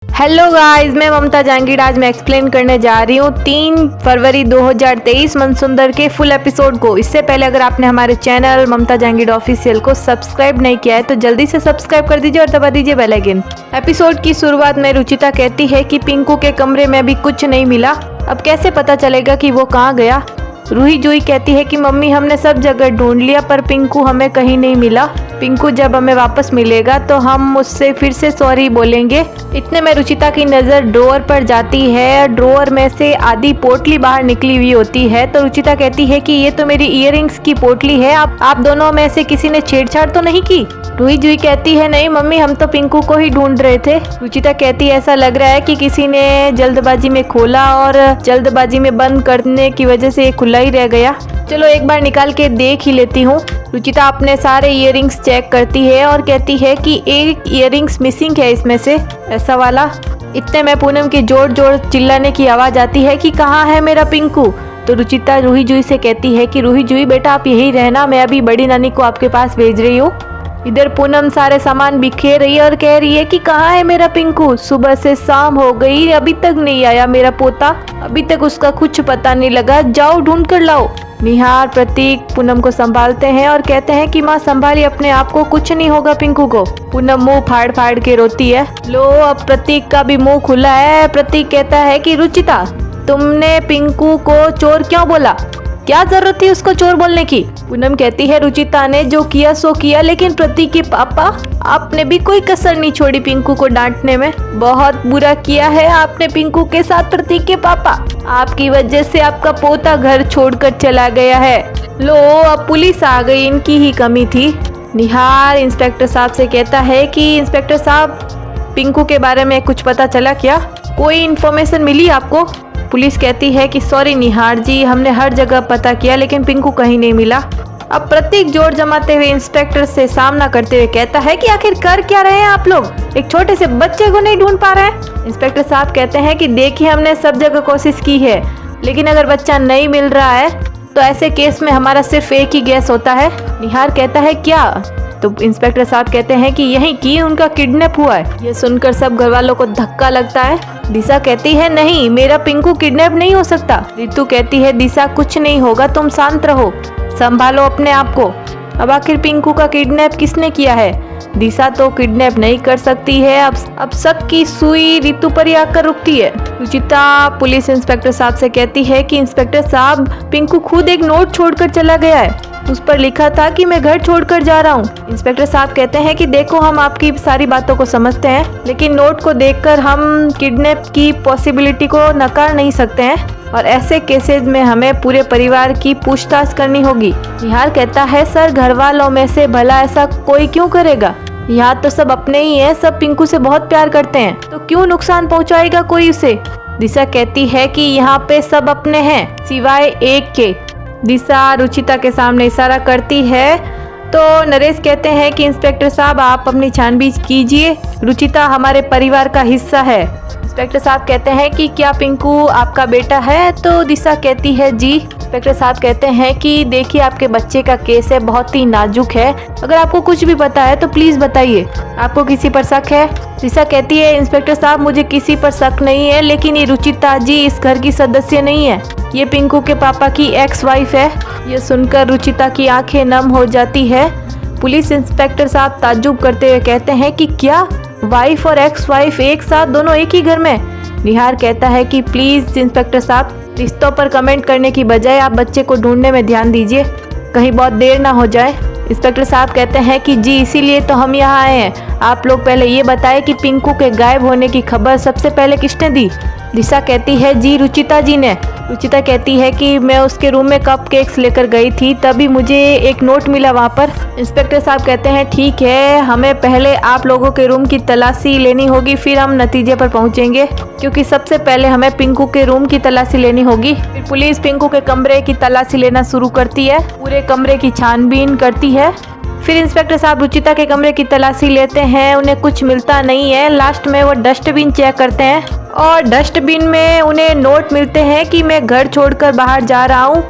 Hello guys, मैं ममता जहांगीर। आज मैं एक्सप्लेन करने जा रही हूँ 3 फरवरी 2023 मनसुंदर के फुल एपिसोड को। इससे पहले अगर आपने हमारे चैनल ममता जहांगीर ऑफिशियल को सब्सक्राइब नहीं किया है तो जल्दी से सब्सक्राइब कर दीजिए और दबा दीजिए बेल आइकन। एपिसोड की शुरुआत में रुचिता कहती है कि पिंकू के कमरे में भी कुछ नहीं मिला, अब कैसे पता चलेगा कि वो कहाँ गया। रूही जूही कहती है कि मम्मी हमने सब जगह ढूंढ लिया पर पिंकू हमें कहीं नहीं मिला। पिंकू जब हमें वापस मिलेगा तो हम उससे फिर से सॉरी बोलेंगे। इतने में रुचिता की नज़र ड्रॉअर पर जाती है। ड्रॉअर में से आधी पोटली बाहर निकली हुई होती है तो रुचिता कहती है कि ये तो मेरी इयररिंग्स की पोटली है, आप दोनों में से किसी ने छेड़छाड़ तो नहीं की। रूही जूही कहती है नहीं मम्मी, हम तो पिंकू को ही ढूंढ रहे थे। रुचिता कहती है ऐसा लग रहा है कि किसी ने जल्दबाजी में खोला और जल्दबाजी में बंद करने की वजह से ये खुला ही रह गया। चलो एक बार निकाल के देख ही लेती हूँ। रुचिता अपने सारे इयररिंग्स चेक करती है और कहती है कि एक इयररिंग्स मिसिंग है इसमें से, ऐसा वाला। इतने में पूनम की जोर जोर चिल्लाने की आवाज़ आती है कि कहाँ है मेरा पिंकू। तो रुचिता रूही जूही से कहती है कि रूही जूही बेटा आप यही रहना, मैं अभी बड़ी नानी को आपके पास भेज रही हूँ। इधर पूनम सारे सामान बिखेर रही है और कह रही है कि कहाँ है मेरा पिंकू, सुबह से शाम हो गई अभी तक नहीं आया मेरा पोता, अभी तक उसका कुछ पता नहीं लगा, जाओ ढूंढ कर लाओ। निहार प्रतीक पूनम को संभालते हैं और कहते हैं कि माँ संभालिए अपने आप को, कुछ नहीं होगा पिंकू को। पूनम मुंह फाड़ फाड़ के रोती है। लो अब प्रतीक का भी मुंह खुला है। प्रतीक कहता है कि रुचिता तुमने पिंकू को चोर क्यों बोला, क्या जरूरत थी उसको चोर बोलने की। पूनम कहती है रुचिता ने जो किया सो किया, लेकिन प्रतीक के पापा आपने भी कोई कसर नहीं छोड़ी पिंकू को डांटने में, बहुत बुरा किया है आपने पिंकू के साथ। प्रतीक के पापा आपकी वजह से आपका पोता घर छोड़कर चला गया है। लो अब पुलिस आ गई, इनकी ही कमी थी। निहार इंस्पेक्टर साहब से कहता है कि इंस्पेक्टर साहब पिंकू के बारे में कुछ पता चला क्या, कोई इन्फॉर्मेशन मिली आपको। पुलिस कहती है कि सॉरी निहार जी, हमने हर जगह पता किया लेकिन पिंकू कहीं नहीं मिला। अब प्रतीक जोर जमाते हुए इंस्पेक्टर से सामना करते हुए कहता है कि आखिर कर क्या रहे हैं आप लोग, एक छोटे से बच्चे को नहीं ढूंढ पा रहे हैं। इंस्पेक्टर साहब कहते हैं कि देखिए हमने सब जगह कोशिश की है, लेकिन अगर बच्चा नहीं मिल रहा है तो ऐसे केस में हमारा सिर्फ एक ही गैस होता है। निहार कहता है क्या, तो इंस्पेक्टर साहब कहते हैं कि यही की उनका किडनैप हुआ है। ये सुनकर सब घर वालों को धक्का लगता है। दिशा कहती है नहीं मेरा पिंकू किडनैप नहीं हो सकता। रितु कहती है दिशा कुछ नहीं होगा, तुम शांत रहो, संभालो अपने आप को। अब आखिर पिंकू का किडनैप किसने किया है, दिशा तो किडनैप नहीं कर सकती है। अब शक की सुई रितु पर ही आकर रुकती है। रुचिता पुलिस इंस्पेक्टर साहब से कहती है कि इंस्पेक्टर साहब पिंकू खुद एक नोट छोड़कर चला गया है, उस पर लिखा था कि मैं घर छोड़कर जा रहा हूँ। इंस्पेक्टर साहब कहते हैं कि देखो हम आपकी सारी बातों को समझते हैं, लेकिन नोट को देखकर हम किडनैप की पॉसिबिलिटी को नकार नहीं सकते हैं और ऐसे केसेस में हमें पूरे परिवार की पूछताछ करनी होगी। निहार कहता है सर घर वालों में से भला ऐसा कोई क्यों करेगा, यहाँ तो सब अपने ही हैं, सब पिंकू से बहुत प्यार करते हैं, तो क्यों नुकसान पहुँचाएगा कोई उसे। दिशा कहती है कि यहाँ पे सब अपने हैं सिवाय एक के। दिशा रुचिता के सामने इशारा करती है तो नरेश कहते हैं कि इंस्पेक्टर साहब आप अपनी छानबीन कीजिए, रुचिता हमारे परिवार का हिस्सा है। इंस्पेक्टर साहब कहते हैं कि क्या पिंकू आपका बेटा है, तो दिशा कहती है जी। इंस्पेक्टर साहब कहते हैं कि देखिए आपके बच्चे का केस है, बहुत ही नाजुक है, अगर आपको कुछ भी पता है तो प्लीज बताइए, आपको किसी पर शक है। दिशा कहती है इंस्पेक्टर साहब मुझे किसी पर शक नहीं है, लेकिन ये रुचिता जी इस घर की सदस्य नहीं है, ये पिंकू के पापा की एक्स वाइफ है। ये सुनकर रुचिता की आंखें नम हो जाती है। पुलिस इंस्पेक्टर साहब ताज्जुब करते हुए कहते हैं कि क्या वाइफ और एक्स वाइफ एक साथ, दोनों एक ही घर में। निहार कहता है कि प्लीज इंस्पेक्टर साहब रिश्तों पर कमेंट करने की बजाय आप बच्चे को ढूंढने में ध्यान दीजिए, कहीं बहुत देर ना हो जाए। इंस्पेक्टर साहब कहते हैं कि जी इसीलिए तो हम यहाँ आए हैं, आप लोग पहले ये बताएं कि पिंकू के गायब होने की खबर सबसे पहले किसने दी। दिशा कहती है जी रुचिता जी ने। रुचिता कहती है कि मैं उसके रूम में कपकेक्स लेकर गई थी, तभी मुझे एक नोट मिला वहाँ पर। इंस्पेक्टर साहब कहते हैं ठीक है, हमें पहले आप लोगों के रूम की तलाशी लेनी होगी, फिर हम नतीजे पर पहुँचेंगे, क्योंकि सबसे पहले हमें पिंकू के रूम की तलाशी लेनी होगी। फिर पुलिस पिंकू के कमरे की तलाशी लेना शुरू करती है, पूरे कमरे की छानबीन करती है। फिर इंस्पेक्टर साहब रुचिता के कमरे की तलाशी लेते हैं, उन्हें कुछ मिलता नहीं है। लास्ट में वो डस्टबिन चेक करते हैं और डस्टबिन में उन्हें नोट मिलते हैं कि मैं घर छोड़कर बाहर जा रहा हूँ।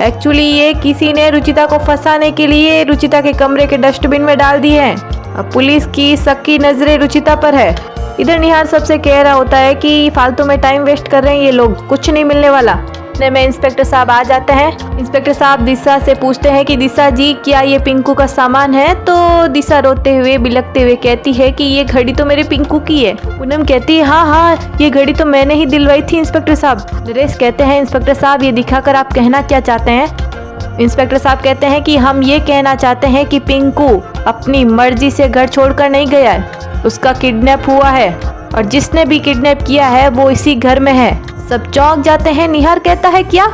एक्चुअली ये किसी ने रुचिता को फंसाने के लिए रुचिता के कमरे के डस्टबिन में डाल दिए हैं। अब पुलिस की शक की नजरें रुचिता पर है। इधर निहार सबसे कह रहा होता है कि फालतू में टाइम वेस्ट कर रहे हैं ये लोग, कुछ नहीं मिलने वाला। इतने में इंस्पेक्टर साहब आ जाते हैं। इंस्पेक्टर साहब दिशा से पूछते हैं कि दिशा जी क्या ये पिंकू का सामान है? तो दिशा रोते हुए बिलखते हुए कहती है कि ये घड़ी तो मेरे पिंकू की है। पूनम कहती है हाँ ये घड़ी तो मैंने ही दिलवाई थी इंस्पेक्टर साहब। नरेश कहते हैं इंस्पेक्टर साहब ये दिखाकर आप कहना क्या चाहते हैं? इंस्पेक्टर साहब कहते हैं कि हम ये कहना चाहते हैं कि पिंकू अपनी मर्जी से घर छोड़कर नहीं गया है, उसका किडनैप हुआ है और जिसने भी किडनैप किया है वो इसी घर में है। सब चौंक जाते हैं। निहार कहता है क्या?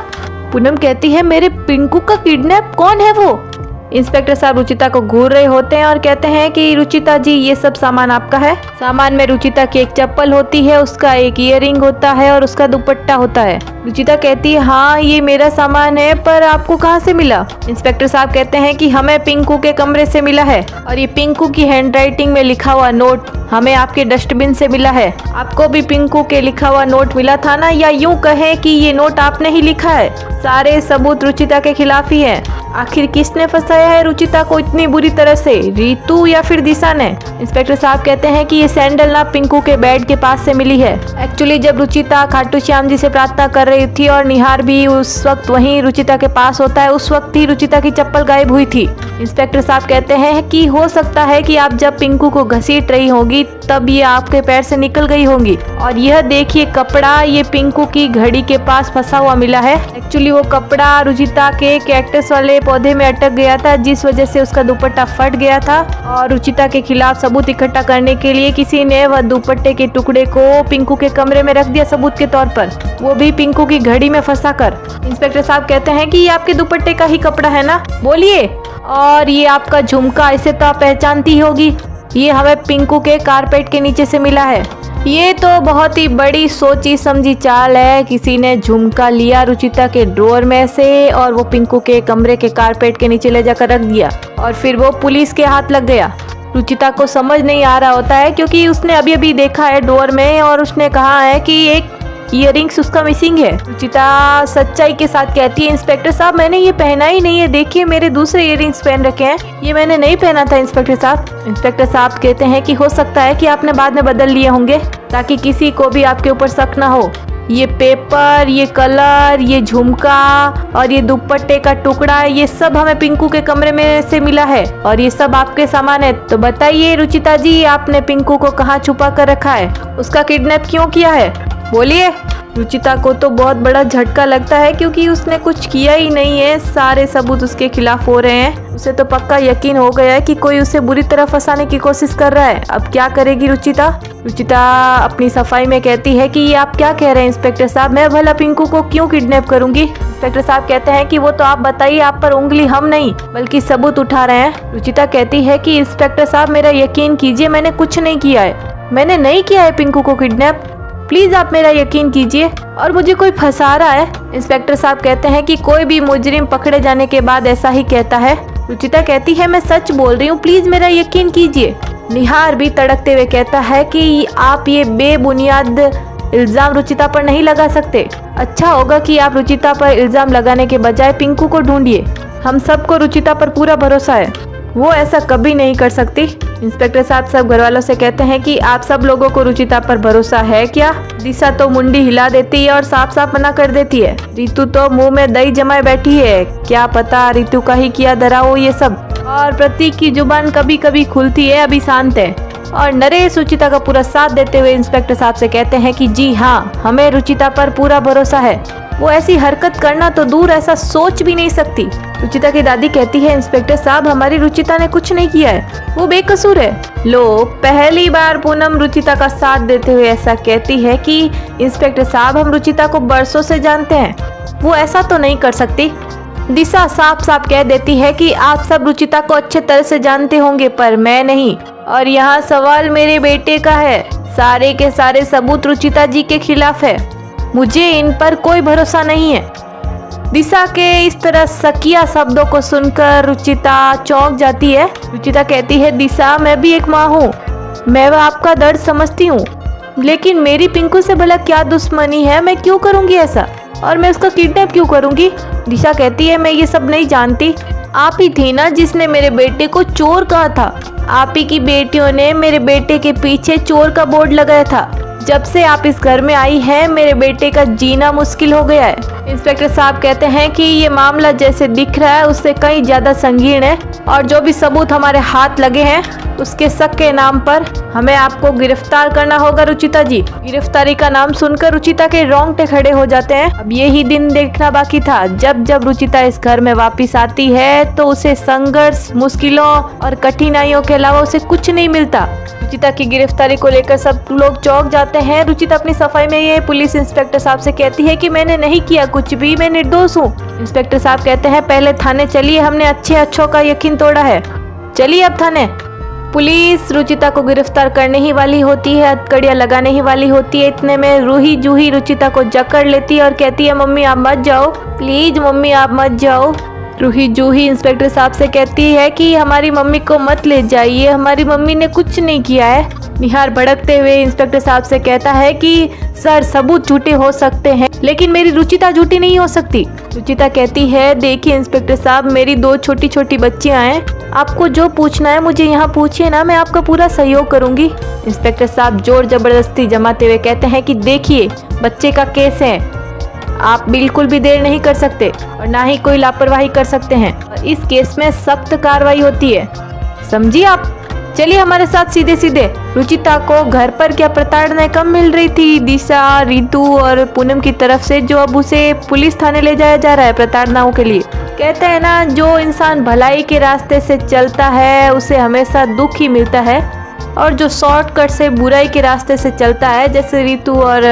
पूनम कहती है मेरे पिंकू का किडनैप? कौन है वो? इंस्पेक्टर साहब रुचिता को घूर रहे होते हैं और कहते हैं कि रुचिता जी ये सब सामान आपका है। सामान में रुचिता की एक चप्पल होती है, उसका एक ईयरिंग होता है और उसका दुपट्टा होता है। रुचिता कहती है हाँ ये मेरा सामान है, पर आपको कहाँ से मिला? इंस्पेक्टर साहब कहते हैं कि हमें पिंकू के कमरे से मिला है और ये पिंकू की हैंडराइटिंग में लिखा हुआ नोट हमें आपके डस्टबिन से मिला है। आपको भी पिंकू के लिखा हुआ नोट मिला था ना, या यूं कहें कि ये नोट आपने ही लिखा है। सारे सबूत रुचिता के खिलाफ ही है। आखिर किसने फंसाया है रुचिता को इतनी बुरी तरह से, रीतू या फिर दिशा ने? इंस्पेक्टर साहब कहते हैं कि ये सैंडल ना पिंकू के बेड के पास से मिली है। एक्चुअली जब रुचिता खाटू श्याम जी से प्रार्थना कर रही थी और निहार भी उस वक्त वहीं रुचिता के पास होता है, उस वक्त ही रुचिता की चप्पल गायब हुई थी। इंस्पेक्टर साहब कहते हैं कि हो सकता है कि आप जब पिंकू को घसीट रही होंगी तब ये आपके पैर से निकल गई होंगी। और यह देखिए कपड़ा ये पिंकू की घड़ी के पास फंसा हुआ मिला है। एक्चुअली वो कपड़ा रुचिता के कैक्टस वाले पौधे में अटक गया था, जिस वजह से उसका दुपट्टा फट गया था और रुचिता के खिलाफ सबूत इकट्ठा करने के लिए किसी ने वह दुपट्टे के टुकड़े को पिंकू के कमरे में रख दिया सबूत के तौर पर, वो भी पिंकू की घड़ी में फंसा कर। इंस्पेक्टर साहब कहते हैं कि ये आपके दुपट्टे का ही कपड़ा है ना? बोलिए। और ये आपका झुमका, इसे तो आप पहचानती होगी, ये हमें पिंकू के कारपेट के नीचे से मिला है। ये तो बहुत ही बड़ी सोची समझी चाल है। किसी ने झुमका लिया रुचिता के ड्रॉअर में से और वो पिंकू के कमरे के कारपेट के नीचे ले जाकर रख दिया और फिर वो पुलिस के हाथ लग गया। रुचिता को समझ नहीं आ रहा होता है क्योंकि उसने अभी अभी देखा है ड्रॉअर में और उसने कहा है कि एक ईयरिंग्स उसका मिसिंग है। रुचिता सच्चाई के साथ कहती है इंस्पेक्टर साहब मैंने ये पहना ही नहीं है, देखिए मेरे दूसरे ईयरिंग्स पहन रखे हैं, ये मैंने नहीं पहना था इंस्पेक्टर साहब। इंस्पेक्टर साहब कहते हैं कि हो सकता है कि आपने बाद में बदल लिए होंगे ताकि किसी को भी आपके ऊपर शक ना हो। ये पेपर, ये कलर, ये झुमका और ये दुपट्टे का टुकड़ा, ये सब हमें पिंकू के कमरे में से मिला है और ये सब आपके सामान है। तो बताइए रुचिता जी आपने पिंकू को कहाँ छुपा कर रखा है? उसका किडनैप क्यों किया है? बोलिए। रुचिता को तो बहुत बड़ा झटका लगता है क्योंकि उसने कुछ किया ही नहीं है, सारे सबूत उसके खिलाफ हो रहे हैं। उसे तो पक्का यकीन हो गया है कि कोई उसे बुरी तरह फंसाने की कोशिश कर रहा है। अब क्या करेगी रुचिता? रुचिता अपनी सफाई में कहती है कि ये आप क्या कह रहे हैं इंस्पेक्टर साहब, मैं भला पिंकू को क्यों किडनैप करूंगी? इंस्पेक्टर साहब कहते हैं कि वो तो आप बताइए, आप पर उंगली हम नहीं बल्कि सबूत उठा रहे हैं। रुचिता कहती है कि इंस्पेक्टर साहब मेरा यकीन कीजिए, मैंने कुछ नहीं किया है, मैंने नहीं किया है पिंकू को किडनैप, प्लीज आप मेरा यकीन कीजिए और मुझे कोई फंसा रहा है। इंस्पेक्टर साहब कहते हैं कि कोई भी मुजरिम पकड़े जाने के बाद ऐसा ही कहता है। रुचिता कहती है मैं सच बोल रही हूँ, प्लीज मेरा यकीन कीजिए। निहार भी तड़कते हुए कहता है कि आप ये बेबुनियाद इल्जाम रुचिता पर नहीं लगा सकते। अच्छा होगा कि आप रुचिता पर इल्जाम लगाने के बजाय पिंकू को ढूंढिए। हम सबको रुचिता पर पूरा भरोसा है, वो ऐसा कभी नहीं कर सकती। इंस्पेक्टर साहब सब घर वालों से कहते हैं कि आप सब लोगों को रुचिता पर भरोसा है क्या? दिशा तो मुंडी हिला देती है और साफ साफ मना कर देती है। रीतू तो मुंह में दही जमाए बैठी है, क्या पता रीतू का ही किया धरा हो ये सब। और प्रतीक की जुबान कभी कभी खुलती है, अभी शांत है। और नरेश रुचिता का पूरा साथ देते हुए इंस्पेक्टर साहब से कहते हैं कि जी हाँ, हमें रुचिता पर पूरा भरोसा है, वो ऐसी हरकत करना तो दूर ऐसा सोच भी नहीं सकती। रुचिता की दादी कहती है इंस्पेक्टर साहब हमारी रुचिता ने कुछ नहीं किया है, वो बेकसूर है। लो, पहली बार पूनम रुचिता का साथ देते हुए ऐसा कहती है कि इंस्पेक्टर साहब हम रुचिता को बरसों से जानते हैं, वो ऐसा तो नहीं कर सकती। दिशा साफ साफ कह देती है कि आप सब रुचिता को अच्छे तरह से जानते होंगे पर मैं नहीं, और यहाँ सवाल मेरे बेटे का है, सारे के सारे सबूत रुचिता जी के खिलाफ है, मुझे इन पर कोई भरोसा नहीं है। दिशा के इस तरह सकिया शब्दों को सुनकर रुचिता चौंक जाती है। रुचिता कहती है दिशा मैं भी एक माँ हूँ, मैं आपका दर्द समझती हूँ, लेकिन मेरी पिंकू से भला क्या दुश्मनी है, मैं क्यों करूँगी ऐसा, और मैं उसका किडनैप क्यों करूँगी? दिशा कहती है मैं ये सब नहीं जानती, आप ही थी ना जिसने मेरे बेटे को चोर कहा था। आप ही की बेटियों ने मेरे बेटे के पीछे चोर का बोर्ड लगाया था। जब से आप इस घर में आई हैं मेरे बेटे का जीना मुश्किल हो गया है। इंस्पेक्टर साहब कहते हैं कि ये मामला जैसे दिख रहा है उससे कहीं ज्यादा संगीन है और जो भी सबूत हमारे हाथ लगे हैं उसके शक के नाम पर हमें आपको गिरफ्तार करना होगा रुचिता जी। गिरफ्तारी का नाम सुनकर रुचिता के रोंगटे खड़े हो जाते हैं। अब यही दिन देखना बाकी था। जब जब रुचिता इस घर में वापस आती है तो उसे संघर्ष, मुश्किलों और कठिनाइयों के अलावा उसे कुछ नहीं मिलता। रुचिता की गिरफ्तारी को लेकर सब लोग चौंक जाते हैं। रुचिता अपनी सफाई में ये पुलिस इंस्पेक्टर साहब से कहती है कि मैंने नहीं किया कुछ भी, मैं निर्दोष हूँ। इंस्पेक्टर साहब कहते हैं पहले थाने चलिए, हमने अच्छों का यकीन तोड़ा है, चलिए अब थाने। पुलिस रुचिता को गिरफ्तार करने ही वाली होती है, हथकड़ियां लगाने ही वाली होती है। इतने में रूही जूही रुचिता को जकड़ लेती है और कहती है मम्मी आप मत जाओ, प्लीज मम्मी आप मत जाओ। रूही जूही इंस्पेक्टर साहब से कहती है कि हमारी मम्मी को मत ले जाइए, हमारी मम्मी ने कुछ नहीं किया है। निहार भड़कते हुए इंस्पेक्टर साहब से कहता है कि सर सबूत झूठे हो सकते हैं लेकिन मेरी रुचिता झूठी नहीं हो सकती। रुचिता कहती है देखिए इंस्पेक्टर साहब मेरी 2 छोटी छोटी बच्चियां हैं, आपको जो पूछना है मुझे यहाँ पूछिए ना, मैं आपका पूरा सहयोग करूंगी। इंस्पेक्टर साहब जोर जबरदस्ती जमाते हुए कहते हैं कि देखिए बच्चे का केस है, आप बिल्कुल भी देर नहीं कर सकते और ना ही कोई लापरवाही कर सकते हैं और इस केस में सख्त कार्रवाई होती है, समझिए आप। चलिए हमारे साथ सीधे सीधे। रुचिता को घर पर क्या प्रताड़ना कम मिल रही थी दिशा, रितु और पूनम की तरफ से, जो अब उसे पुलिस थाने ले जाया जा रहा है प्रताड़नाओं के लिए। कहते हैं ना जो इंसान भलाई के रास्ते से चलता है उसे हमेशा दुख ही मिलता है और जो शॉर्टकट से बुराई के रास्ते से चलता है जैसे रितु और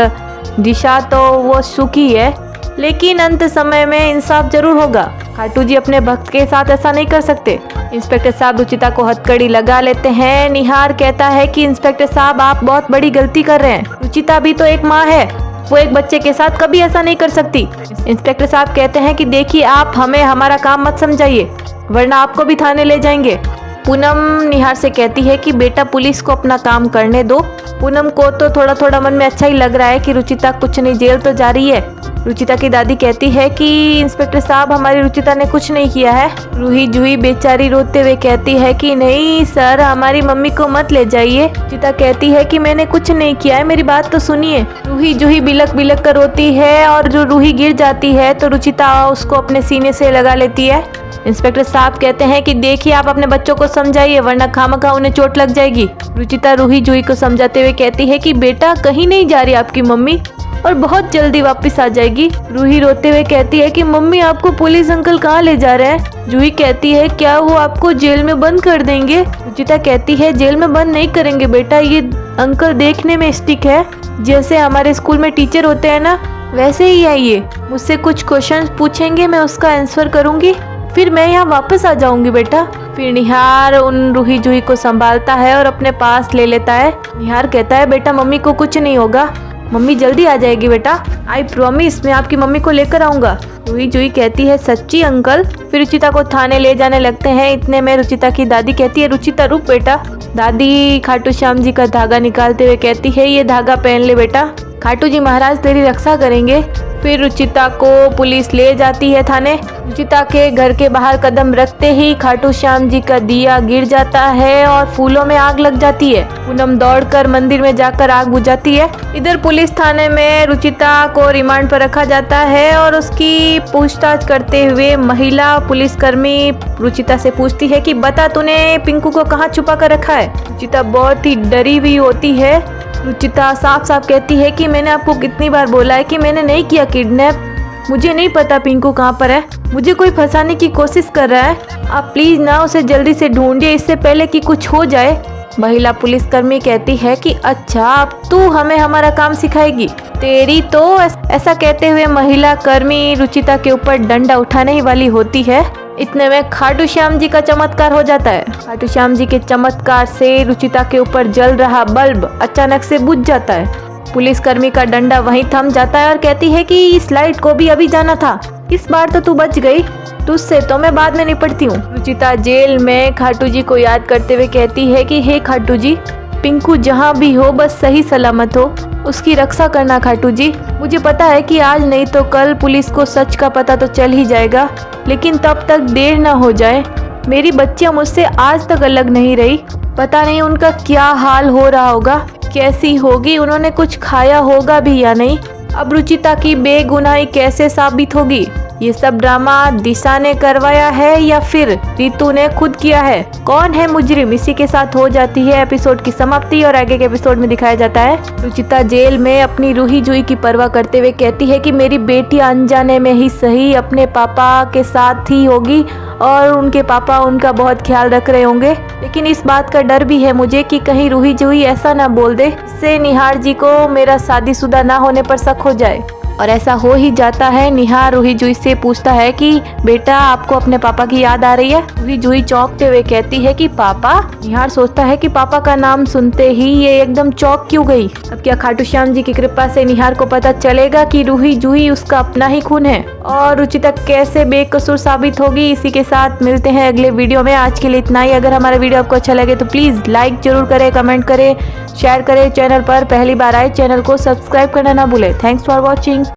दिशा तो वो सुखी है, लेकिन अंत समय में इंसाफ जरूर होगा। खाटू जी अपने भक्त के साथ ऐसा नहीं कर सकते। इंस्पेक्टर साहब रुचिता को हथकड़ी लगा लेते हैं। निहार कहता है कि इंस्पेक्टर साहब आप बहुत बड़ी गलती कर रहे हैं, रुचिता भी तो एक माँ है, वो एक बच्चे के साथ कभी ऐसा नहीं कर सकती। इंस्पेक्टर साहब कहते हैं कि देखिए आप हमें हमारा काम मत समझाइए वरना आपको भी थाने ले जाएंगे। पूनम निहार से कहती है कि बेटा पुलिस को अपना काम करने दो। पूनम को तो थोड़ा थोड़ा मन में अच्छा ही लग रहा है कि रुचिता कुछ नहीं, जेल तो जा रही है। रुचिता की दादी कहती है कि इंस्पेक्टर साहब हमारी रुचिता ने कुछ नहीं किया है। रूही जूही बेचारी रोते हुए कहती है कि नहीं सर हमारी मम्मी को मत ले जाइए। रुचिता कहती है कि मैंने कुछ नहीं किया है, मेरी बात तो सुनिए। रूही जूही बिलक बिलक कर रोती है और जो रूही गिर जाती है तो रुचिता उसको अपने सीने से लगा लेती है। इंस्पेक्टर साहब कहते हैं कि देखिए आप अपने बच्चों को समझाइए वरना खामखा उन्हें चोट लग जाएगी। रुचिता रूही जूही को समझाते हुए कहती है कि बेटा कहीं नहीं जा रही आपकी मम्मी और बहुत जल्दी वापस आ जाएगी। रूही रोते हुए कहती है कि मम्मी आपको पुलिस अंकल कहाँ ले जा रहे हैं। जूही कहती है क्या वो आपको जेल में बंद कर देंगे। रुचिता कहती है जेल में बंद नहीं करेंगे बेटा, ये अंकल देखने में स्टिक है, जैसे हमारे स्कूल में टीचर होते हैं ना वैसे ही है ये। मुझसे कुछ क्वेश्चन पूछेंगे, मैं उसका आंसर करूंगी, फिर मैं यहाँ वापस आ जाऊंगी बेटा। फिर निहार उन रूही जूही को संभालता है और अपने पास ले लेता है। निहार कहता है बेटा मम्मी को कुछ नहीं होगा, मम्मी जल्दी आ जाएगी बेटा, आई प्रॉमिस मैं आपकी मम्मी को लेकर आऊंगा। रूही जूही कहती है सच्ची अंकल। फिर रुचिता को थाने ले जाने लगते हैं। इतने में रुचिता की दादी कहती है रुचिता रुक बेटा। दादी खाटू श्याम जी का धागा निकालते हुए कहती है ये धागा पहन ले बेटा, खाटू जी महाराज तेरी रक्षा करेंगे। फिर रुचिता को पुलिस ले जाती है थाने। रुचिता के घर के बाहर कदम रखते ही खाटू श्याम जी का दिया गिर जाता है और फूलों में आग लग जाती है। पूनम दौड़कर मंदिर में जाकर आग बुझाती है। इधर पुलिस थाने में रुचिता को रिमांड पर रखा जाता है और उसकी पूछताछ करते हुए महिला पुलिसकर्मी रुचिता से पूछती है कि बता तूने पिंकू को कहाँ छुपा कर रखा है। रुचिता बहुत ही डरी हुई होती है। रुचिता साफ साफ कहती है कि मैंने आपको कितनी बार बोला है कि मैंने नहीं किया किडनैप, मुझे नहीं पता पिंकू कहाँ पर है, मुझे कोई फंसाने की कोशिश कर रहा है, आप प्लीज ना उसे जल्दी से ढूंढिए इससे पहले कि कुछ हो जाए। महिला पुलिसकर्मी कहती है कि अच्छा अब तू हमें हमारा काम सिखाएगी, तेरी तो। ऐसा कहते हुए महिला कर्मी रुचिता के ऊपर डंडा उठाने ही वाली होती है। इतने में खाटू श्याम जी का चमत्कार हो जाता है। खाटू श्याम जी के चमत्कार से रुचिता के ऊपर जल रहा बल्ब अचानक से बुझ जाता है। पुलिसकर्मी का डंडा वहीं थम जाता है और कहती है कि इस लाइट को भी अभी जाना था, इस बार तो तू बच गई, तुझसे तो मैं बाद में निपटती हूँ। रुचिता जेल में खाटू जी को याद करते हुए कहती है कि हे खाटू जी, पिंकू जहाँ भी हो बस सही सलामत हो, उसकी रक्षा करना खाटू जी। मुझे पता है कि आज नहीं तो कल पुलिस को सच का पता तो चल ही जाएगा, लेकिन तब तक देर न हो जाए। मेरी बच्चियां मुझसे आज तक अलग नहीं रही। पता नहीं उनका क्या हाल हो रहा होगा, कैसी होगी, उन्होंने कुछ खाया होगा भी या नहीं। अब रुचिता की बेगुनाही कैसे साबित होगी? ये सब ड्रामा दिशा ने करवाया है या फिर रितु ने खुद किया है? कौन है मुजरिम? इसी के साथ हो जाती है एपिसोड की समाप्ति और आगे के एपिसोड में दिखाया जाता है रुचिता जेल में अपनी रूही जुई की परवाह करते हुए कहती है कि मेरी बेटी अनजाने में ही सही अपने पापा के साथ ही होगी और उनके पापा उनका बहुत ख्याल रख रहे होंगे। लेकिन इस बात का डर भी है मुझे कि कहीं रूही जुई ऐसा ना बोल दे इससे निहार जी को मेरा शादीशुदा ना होने पर शक हो जाए। और ऐसा हो ही जाता है। निहार रूही जुई से पूछता है कि बेटा आपको अपने पापा की याद आ रही है? रूही जुई चौंकते हुए कहती है कि पापा। निहार सोचता है कि पापा का नाम सुनते ही ये एकदम चौंक क्यों गई। अब क्या खाटू श्याम जी की कृपा से निहार को पता चलेगा कि रूही जुई उसका अपना ही खून है और रुचिता कैसे बेकसूर साबित होगी? इसी के साथ मिलते हैं अगले वीडियो में। आज के लिए इतना ही। अगर हमारा वीडियो आपको अच्छा लगे तो प्लीज लाइक जरूर करें, कमेंट करें, शेयर करें। चैनल पर पहली बार आए चैनल को सब्सक्राइब करना ना भूले। Thanks for watching.